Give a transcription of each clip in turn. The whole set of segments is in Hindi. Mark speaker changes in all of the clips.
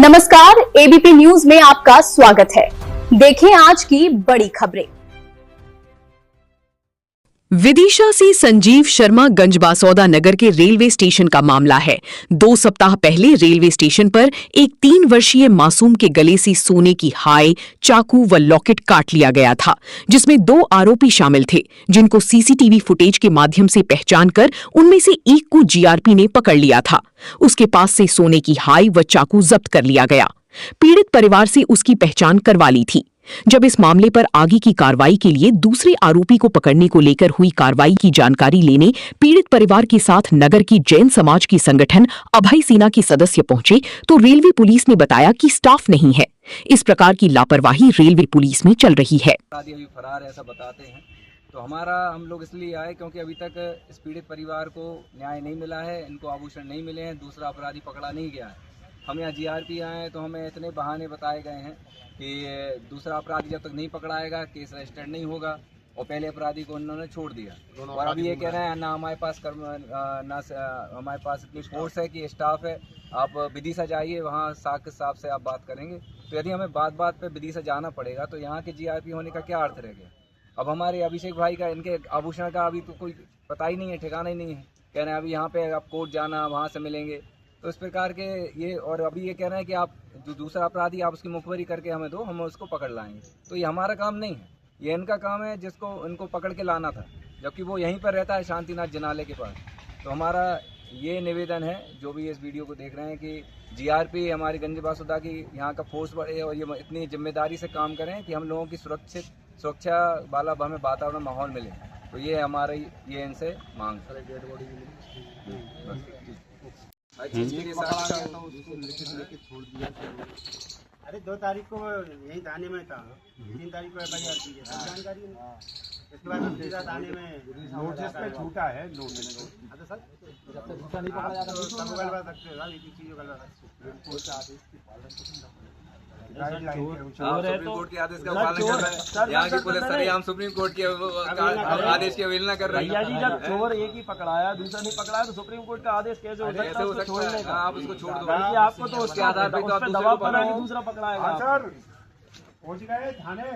Speaker 1: नमस्कार, एबीपी न्यूज में आपका स्वागत है। देखें आज की बड़ी खबरें।
Speaker 2: विदिशा से संजीव शर्मा गंजबासौदा नगर के रेलवे स्टेशन का मामला है। 2 सप्ताह पहले रेलवे स्टेशन पर एक 3 वर्षीय मासूम के गले से सोने की हाय, चाकू व लॉकेट काट लिया गया था, जिसमें 2 आरोपी शामिल थे, जिनको सीसीटीवी फुटेज के माध्यम से पहचान कर उनमें से एक को जीआरपी ने पकड़ लिया था। उसके पास से सोने की हाय व चाकू जब्त कर लिया गया। पीड़ित परिवार से उसकी पहचान करवा ली थी। जब इस मामले पर आगे की कार्रवाई के लिए दूसरे आरोपी को पकड़ने को लेकर हुई कार्रवाई की जानकारी लेने पीड़ित परिवार के साथ नगर की जैन समाज की संगठन अभय सेना के सदस्य पहुंचे तो रेलवे पुलिस ने बताया कि स्टाफ नहीं है। इस प्रकार की लापरवाही रेलवे पुलिस में चल रही है।
Speaker 3: अभी फरार ऐसा बताते हैं, तो हम लोग इसलिए आए क्योंकि अभी तक इस पीड़ित परिवार को न्याय नहीं मिला है, इनको आभूषण नहीं मिले हैं, दूसरा अपराधी पकड़ा नहीं गया है। हम यहाँ जीआरपी आए हैं तो हमें इतने बहाने बताए गए हैं कि दूसरा अपराधी जब तक नहीं पकड़ाएगा केस रजिस्टर्ड नहीं होगा, और पहले अपराधी को उन्होंने छोड़ दिया। और अभी ये कह रहे हैं ना हमारे पास हमारे पास इतनी फोर्स है कि स्टाफ है, आप विदिशा जाइए, वहाँ साक्ष्य साहब से आप बात करेंगे। तो यदि हमें बात बात पे विदिशा जाना पड़ेगा तो यहाँ के जीआरपी होने का क्या अर्थ रह गया। अब हमारे अभिषेक भाई का, इनके आभूषण का अभी तो कोई पता ही नहीं है, ठिकाना ही नहीं है। कह रहे हैं अभी यहाँ पे आप कोर्ट जाना, वहाँ से मिलेंगे। तो इस प्रकार के ये, और अभी ये कह रहे हैं कि आप जो दूसरा अपराधी आप उसकी मुखबरी करके हमें दो, हम उसको पकड़ लाएंगे। तो ये हमारा काम नहीं है, ये इनका काम है, जिसको इनको पकड़ के लाना था, जबकि वो यहीं पर रहता है शांतिनाथ जनाले के पास। तो हमारा ये निवेदन है, जो भी इस वीडियो को देख रहे हैं, कि जीआरपी हमारी गंजबासौदा की यहाँ का फोर्स बढ़े और ये इतनी जिम्मेदारी से काम करें कि हम लोगों की सुरक्षा वाला हमें वातावरण माहौल मिले। तो ये हमारी ये इनसे मांग है।
Speaker 4: अरे 2 तारीख को यही थाने में था, 3 तारीख को एफआईआर की है, सब जानकारी है। इसके बाद सीधा थाने में नोटिस पे छूटा है। नोटिस तो सर जब तक दूसरा नहीं पकड़ा जाता तो सब गलवा सकते हैं, एक ही चीज गलवा सकते हैं। कोर्ट का आदेश की पालन
Speaker 3: सुप्रीम कोर्ट के आदेश का पालन कर रहे हैं। यहाँ की पुलिस सरेआम सुप्रीम कोर्ट के आदेश की अवहेलना कर रही है।
Speaker 5: जब चोर एक ही पकड़ाया, दूसरा नहीं पकड़ाया, तो सुप्रीम कोर्ट का आदेश कैसे हो सकता है?
Speaker 3: आप उसको छोड़ दो,
Speaker 5: आपको तो उसके आधार पर तो दबाव बना के दूसरा पकड़ाएगा।
Speaker 4: सर पहुंच गए थाने।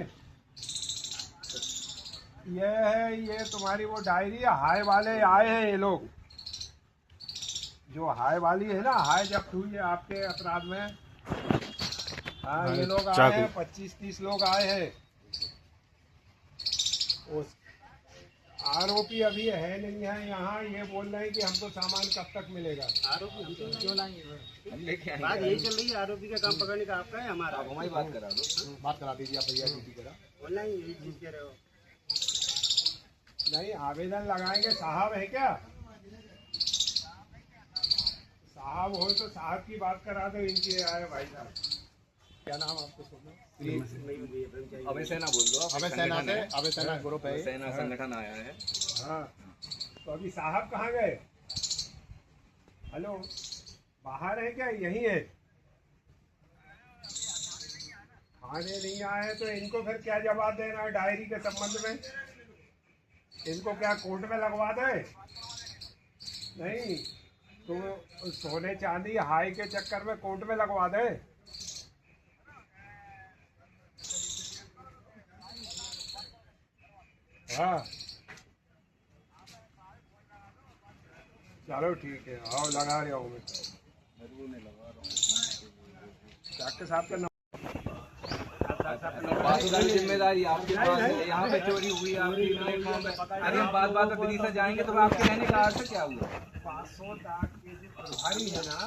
Speaker 4: ये है, ये तुम्हारी वो डायरी है। हाय वाले आए हैं, ये लोग जो हाय वाली है ना, हाय जब्त हुई है आपके अपराध में। हाँ, ये लोग आए हैं, 25-30 लोग आए हैं। उस आरोपी अभी है नहीं है यहाँ। ये बोल रहे हैं कि हमको सामान कब तक मिलेगा।
Speaker 5: आरोपी हमको क्यों लाएंगे?
Speaker 4: बात यही चल रही है, आरोपी का काम पकड़ने का आपका है, हमारा।
Speaker 3: आप हमारी बात करा दो,
Speaker 4: बात करा दीजिए, आप भैया ड्यूटी करा। ऑनलाइन यही चीज कह रहे हो। नहीं, आवेदन लगाएंगे। साहब है क्या? साहब हो तो साहब की बात करा दो। इनके आए भाई साहब, क्या नाम आपको?
Speaker 3: अभय सेना बोल दो।
Speaker 4: अभय सेना से, अभय सेना ग्रुप है,
Speaker 3: सेना संगठन आया है।
Speaker 4: हाँ, तो अभी साहब कहाँ गए? हेलो, बाहर है क्या? यही है। थाने नहीं आए तो इनको फिर क्या जवाब देना है डायरी के संबंध में? इनको क्या कोर्ट में लगवा दे? नहीं तो सोने चांदी हाई के चक्कर में कोर्ट में लगवा दे। हाँ, चलो ठीक है, आओ लगा रहा हूँ मैं। डॉक्टर साहब का
Speaker 3: जिम्मेदारी आपके पास है। यहाँ पे चोरी हुई आपकी प्लेटफॉर्म पे, अगर हम बात बात में विदिशा जाएंगे तो आपके रहने का अर्थ क्या हुआ?
Speaker 4: 500 डाक के जो प्रभारी है ना,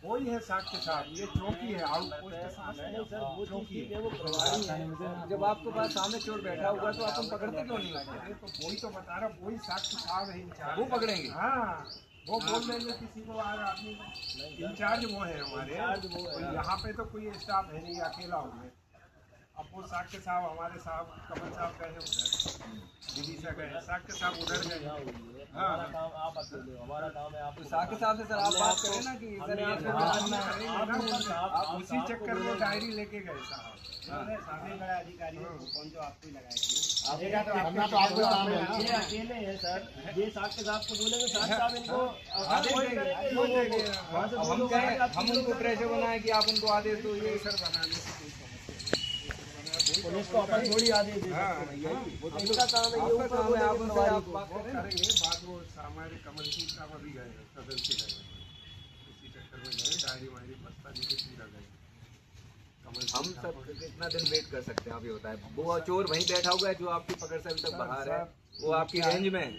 Speaker 4: वही है साक्ष्य साहब। ये चौकी है, आउट पोस्ट चौकी है, वो प्रभारी है।
Speaker 3: जब आपके पास सामने चोर बैठा हुआ तो आप पकड़ते क्यों नहीं होते?
Speaker 4: तो वही तो बता रहा, वही साक्ष्य साहब है इंचार्ज।
Speaker 3: वो पकड़ेंगे?
Speaker 4: हाँ, वो बोल देंगे किसी को। आज आदमी इंचार्ज वो है हमारे, यहाँ पे तो कोई स्टाफ है नहीं, अकेला हूँ मैं। अब वो साक्ष्य साहब हमारे साहब कमल साहब गए उधर, विदिशा गए, साक्ष्य साहब उधर गए। हाँ,
Speaker 5: आप अकेले, हमारा काम है। आप
Speaker 3: साक्ष्य साहब से सर आप बात करें ना कि
Speaker 4: आप उसी चक्कर में डायरी लेके गए साहब।
Speaker 5: सामने बड़ा अधिकारी कौन जो आपको लगाएगा।
Speaker 4: करना तो आपको काम है ना।
Speaker 5: ये अकेले हैं सर, ये साहब के साहब को बोलेंगे साहब इनको
Speaker 3: हम उनको प्रेशर बनाए कि आप उनको आदेश दो, ये सर बनाने
Speaker 5: पुलिस को अपन थोड़ी आदेश दे सकते हैं, इनका काम है, ये ऊपर
Speaker 3: आप
Speaker 5: बोलेंगे
Speaker 3: उनसे
Speaker 5: पटवारी
Speaker 3: आप
Speaker 5: को।
Speaker 3: बात करेंगे।
Speaker 6: बात वो हमारे कमल सिंह साहब अभी गए हैं, सदन से गए हैं, इसी चक्कर में गए, डायरी वायरी बस्ता लेके सीधा गए।
Speaker 3: हम सब कितना दिन वेट कर सकते हैं, आप ये बताएं। वो चोर वहीं बैठा हुआ है जो आपकी पकड़ से अभी तक बाहर है, वो आपकी रेंज में है,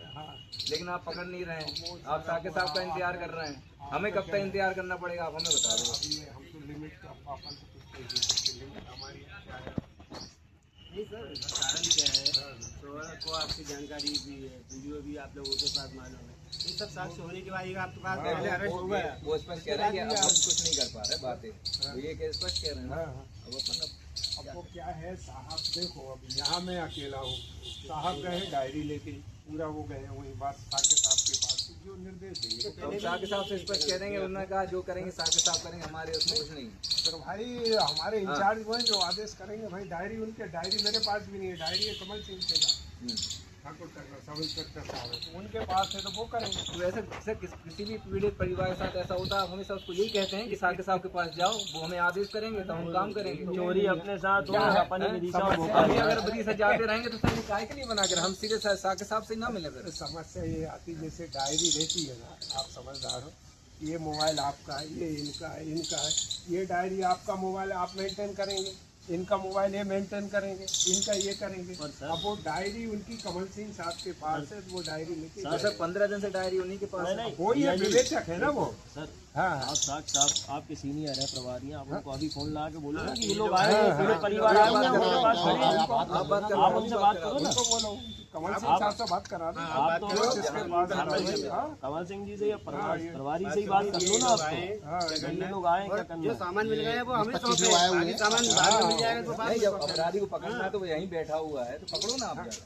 Speaker 3: लेकिन आप पकड़ नहीं रहे हैं। आप साके साहब का इंतजार कर रहे हैं, हमें कब तक इंतजार करना पड़ेगा, आप हमें बता दो।
Speaker 6: हम तो लिमिट का अपन तो कुछ नहीं दे सकते, लिमिट हमारी क्या है।
Speaker 4: नहीं सर, कारण क्या है, चोर को आपकी जानकारी भी है, वीडियो भी आप लोगों के पास मालूम है, इन सब साक्ष्य होने के बाद आपके पास पहले अरेस्ट हुआ है।
Speaker 3: वो स्पष्ट कह रहे हैं कि अब हम कुछ नहीं कर पा रहे बातें, वो ये क्या स्पष्ट कह रहे हैं ना। अब अपन
Speaker 6: अब वो क्या है साहब, देखो अब यहाँ मैं अकेला हूँ, साहब गए डायरी लेके, पूरा वो गए वही बात साके साहब के पास, जो निर्देश देंगे
Speaker 3: तो हम साके साहब से स्पष्ट कह देंगे, उन्होंने कहा जो करेंगे साके साहब करेंगे, हमारे उसमें कुछ नहीं है।
Speaker 6: सर भाई हमारे इंचार्ज वो हैं जो आदेश करेंगे। भाई डायरी उनके, डायरी मेरे पास भी नहीं है, डायरी है कमल सिंह के पास, ठाकुर सब इंस्पेक्टर साहब है, उनके पास है तो वो करेंगे।
Speaker 3: तो वैसे सर किसी भी पीड़ित परिवार के साथ ऐसा होता है, हम हमेशा उसको यही कहते हैं कि साके साहब के पास जाओ, वो हमें आदेश करेंगे तो हम काम करेंगे।
Speaker 5: चोरी अपने साथ हो, अपनी विदिशा हो।
Speaker 3: अभी अगर विदिशा जाते रहेंगे तो सर काय के लिए बना कर हम सीधे साके साहब से ना मिले फिर।
Speaker 6: समस्या ये आती, जैसे डायरी रहती है ना, आप समझदार हो, ये मोबाइल आपका है, ये इनका है, इनका है, ये डायरी आपका मोबाइल आप मेंटेन करेंगे, इनका मोबाइल ये मेंटेन करेंगे, इनका ये करेंगे। अब वो डायरी उनकी कमल सिंह साहब के पास है, वो डायरी लेके
Speaker 3: तो सर 15 दिन से डायरी उन्हीं के पास है।
Speaker 6: वो ये विवेचक है ना वो।
Speaker 5: सर
Speaker 6: हाँ
Speaker 5: आप साहब आपके सीनियर है, प्रभारी हैं, आप उनको अभी फोन लगा के बोलो ना कि ये लोग आए हैं, पूरे परिवार आए हैं, उनके पास खड़े हैं,
Speaker 3: आप बात करो,
Speaker 5: आप उनसे बात करो ना।
Speaker 6: उनको बोलो कमल सिंह साहब से बात करा दो।
Speaker 5: आप तो
Speaker 6: जिसके पास हाँ,
Speaker 5: कमल सिंह जी से या प्रभारी से ही बात कर लो ना आप तो। ये लोग आए क्या करना
Speaker 4: जो
Speaker 5: है?
Speaker 4: सामान मिल गए हैं वो हमें सौंपे, बाकी सामान बाद में मिल जाएगा तो बाद
Speaker 3: नहीं,
Speaker 4: में
Speaker 3: जब अपराधी को पकड़ना है तो वो यहीं बैठा हुआ है, तो पकड़ो ना आप जाकर।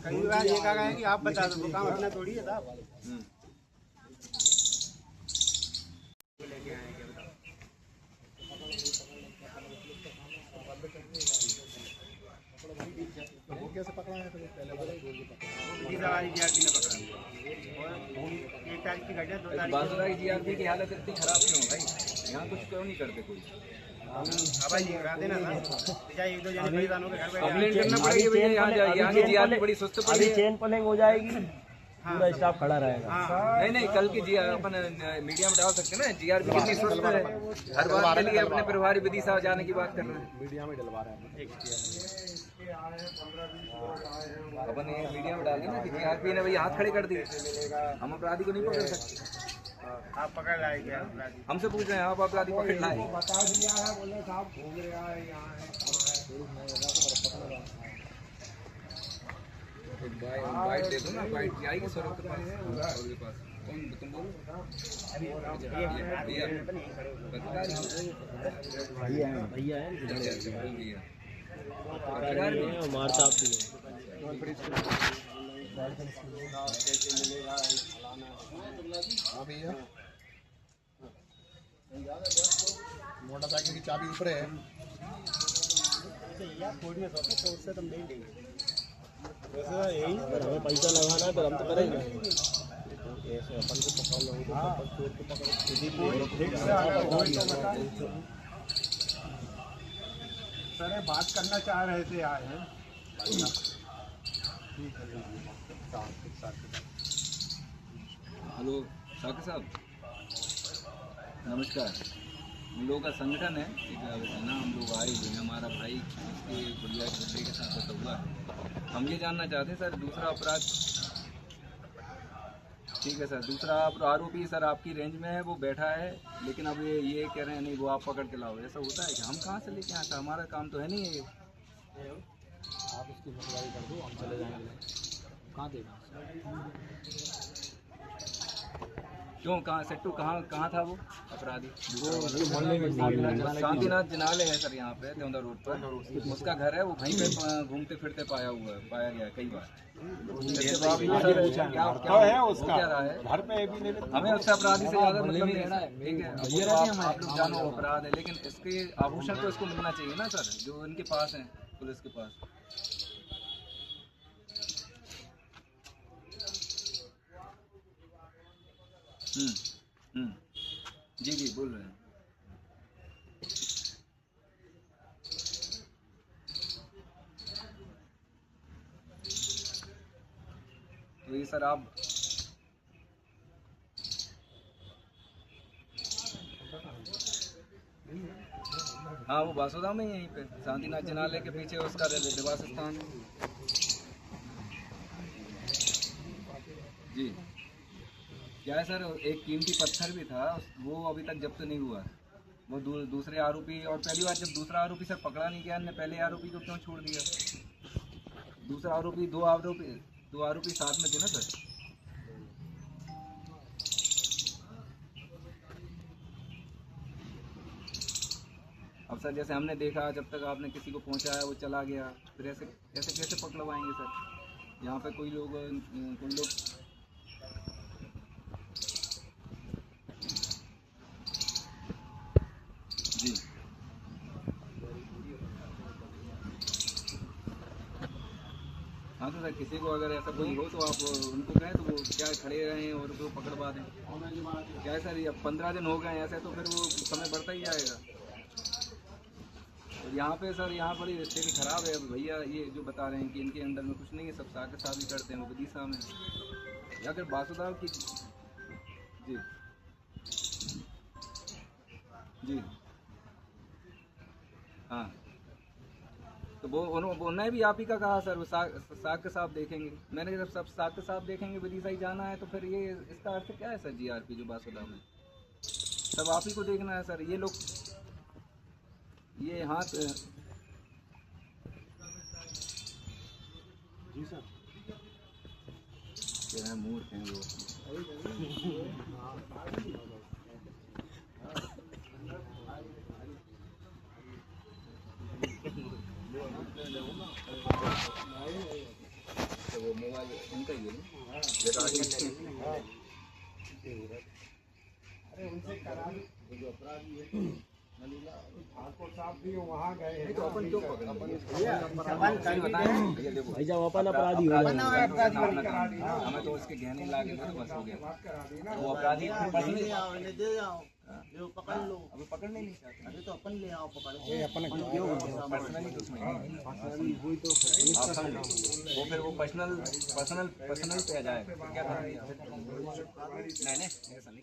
Speaker 4: कई बार ये कहा है कि आप बता दो, वो काम अपना थोड़ी है साहब।
Speaker 6: कैसे पकड़ा है पहले
Speaker 4: सवारी जीआरपी ने पकड़ा और 1 तारीख की घटना 2 तारीख
Speaker 3: बासुरा की जीआरपी की हालत इतनी खराब क्यों है भाई? यहाँ कुछ क्यों नहीं करते कोई?
Speaker 4: हवा नहीं करा देना सर, 1-2 जने परिवारों के घर बैठे
Speaker 3: कंप्लेंट करना पड़ेगी भैया, यहाँ की जीआरपी बड़ी सुस्त पड़ी
Speaker 5: अभी
Speaker 3: है।
Speaker 5: चेन पुलिंग हो जाएगी, पूरा स्टाफ खड़ा रहेगा।
Speaker 3: नहीं नहीं, कल की जी अपन मीडिया में डाल सकते हैं ना, जीआरपी कितनी सुस्त है, हर बात के लिए अपने प्रभारी विदिशा जाने की बात कर रहे हैं।
Speaker 6: मीडिया में डलवा रहे हैं।
Speaker 3: अपन ये मीडिया में डालेंगे ना कि जीआरपी ने भाई हाथ खड़े कर दिए, हम अपराधी को नहीं पकड़ सकते।
Speaker 4: आप पकड़ लाए क्या अपराधी?
Speaker 3: हमसे पूछ रहे हैं आप अपराधी पकड़ लाए?
Speaker 6: बता दिया है, बोले साहब घूम रहा है, यहाँ है,
Speaker 3: बाइट दे दो ना, बाइट जाएगी सौरभ के पास, सौरभ के पास। कौन तुम बोलो?
Speaker 5: भैया है,
Speaker 3: भैया
Speaker 5: मारता भी है।
Speaker 6: मोटरसाइकिल की चाबी ऊपर है।
Speaker 4: कोर्ट में सौंपे तो उससे तुम नहीं देंगे।
Speaker 5: यही पर हमें पैसा लगाना है तो हम तो करेंगे। ऐसे अपन को पकड़ लो, चोर को पकड़ो,
Speaker 6: सर बात करना चाह रहे थे, आए हैं।
Speaker 3: हेलो साके साहब, नमस्कार। हम लोगों का संगठन है, एक ना हम लोग आए हुए हैं, हमारा भाई उसके गुड़िया के बच्चे के साथ ऐसा हुआ है। हम ये जानना चाहते हैं सर, दूसरा अपराध, ठीक है सर, दूसरा आरोपी सर आपकी रेंज में है, वो बैठा है, लेकिन अब ये कह रहे हैं नहीं वो आप पकड़ के लाओ, ऐसा होता है कि हम कहाँ से लेके आए? सर हमारा काम तो है नहीं है ये।
Speaker 5: आप उसकी मतवारी कर दो, हम चले जाएंगे। कहाँ देगा?
Speaker 3: क्यों, कहाँ सेट्टू, कहाँ था वो अपराधी?
Speaker 5: वो मोहल्ले में
Speaker 3: शांतिनाथ जिनाले है सर, यहाँ पे देवदा रोड पर उसका घर है, वो वहीं पे घूमते फिरते पाया गया है कई बार।
Speaker 6: तो है उसका
Speaker 3: क्या रहा है
Speaker 6: घर पे अवेलेबल।
Speaker 3: हमें उससे अपराधी से ज्यादा मतलब नहीं है, ठीक है। अब ये आप लोग जानो अपराध है, लेकिन इसके आभूषण तो इसको मिलना चाहिए ना सर, जो इनके पास है पुलिस के पास। जी जी बोल रहे हैं। तो ये सर आप हाँ वो बासुदा में ही यहीं पे शांतिनाथ जनालय के पीछे उसका निवास स्थान है। जी क्या है सर, एक कीमती पत्थर भी था, वो अभी तक जब्त नहीं हुआ। वो दूसरे आरोपी, और पहली बार जब दूसरा आरोपी सर पकड़ा नहीं गया, ने पहले आरोपी को क्यों छोड़ दिया? दूसरा आरोपी दो आरोपी साथ में थे ना सर। अब सर जैसे हमने देखा, जब तक आपने किसी को पहुंचाया वो चला गया, फिर ऐसे कैसे पकड़वाएंगे सर? यहाँ पे कोई लोग जी हाँ तो सर किसी को अगर ऐसा कोई हो तो आप उनको कहें तो वो क्या खड़े रहें और उसको पकड़वा दें। क्या है सर, ये 15 दिन हो गए ऐसे, तो फिर वो समय बढ़ता ही जाएगा। और यहाँ पे सर, यहाँ पर ही स्थिति खराब है। अब भैया ये जो बता रहे हैं कि इनके अंडर में कुछ नहीं है, सब साके साथ करते हैं वो विदिशा में, या फिर बासुदा की। जी जी हाँ तो वो उन्होंने भी आप ही का कहा सर, वो साग के साथ देखेंगे। मैंने जब सब साग के साथ देखेंगे विदिशा ही जाना है, तो फिर ये इसका अर्थ क्या है सर? जीआरपी जो बासुदा में सब आप ही को देखना है सर। ये लोग ये हाथ
Speaker 6: जी सर
Speaker 3: क्या है, मूर्ख हैं वो। तो वो मोबाइल इनका ही है ना?
Speaker 6: अरे उनसे करा जो अपराधी है ठाकुर साहब भी वहाँ गए हैं।
Speaker 3: तो अपन क्यों पकड़े?
Speaker 5: भाई जब अपन अपराधी हो
Speaker 3: हमें तो उसके गहने लागे तो बस हो गया। वो अपराधी
Speaker 7: पकड़ लो,
Speaker 3: अभी पकड़ने नहीं चाहते।
Speaker 7: अभी तो अपन ले आओ पकड़
Speaker 3: पर्सनली दुश्मनी वो फिर वो पर्सनल पे आ जाए क्या? नहीं ऐसा नहीं।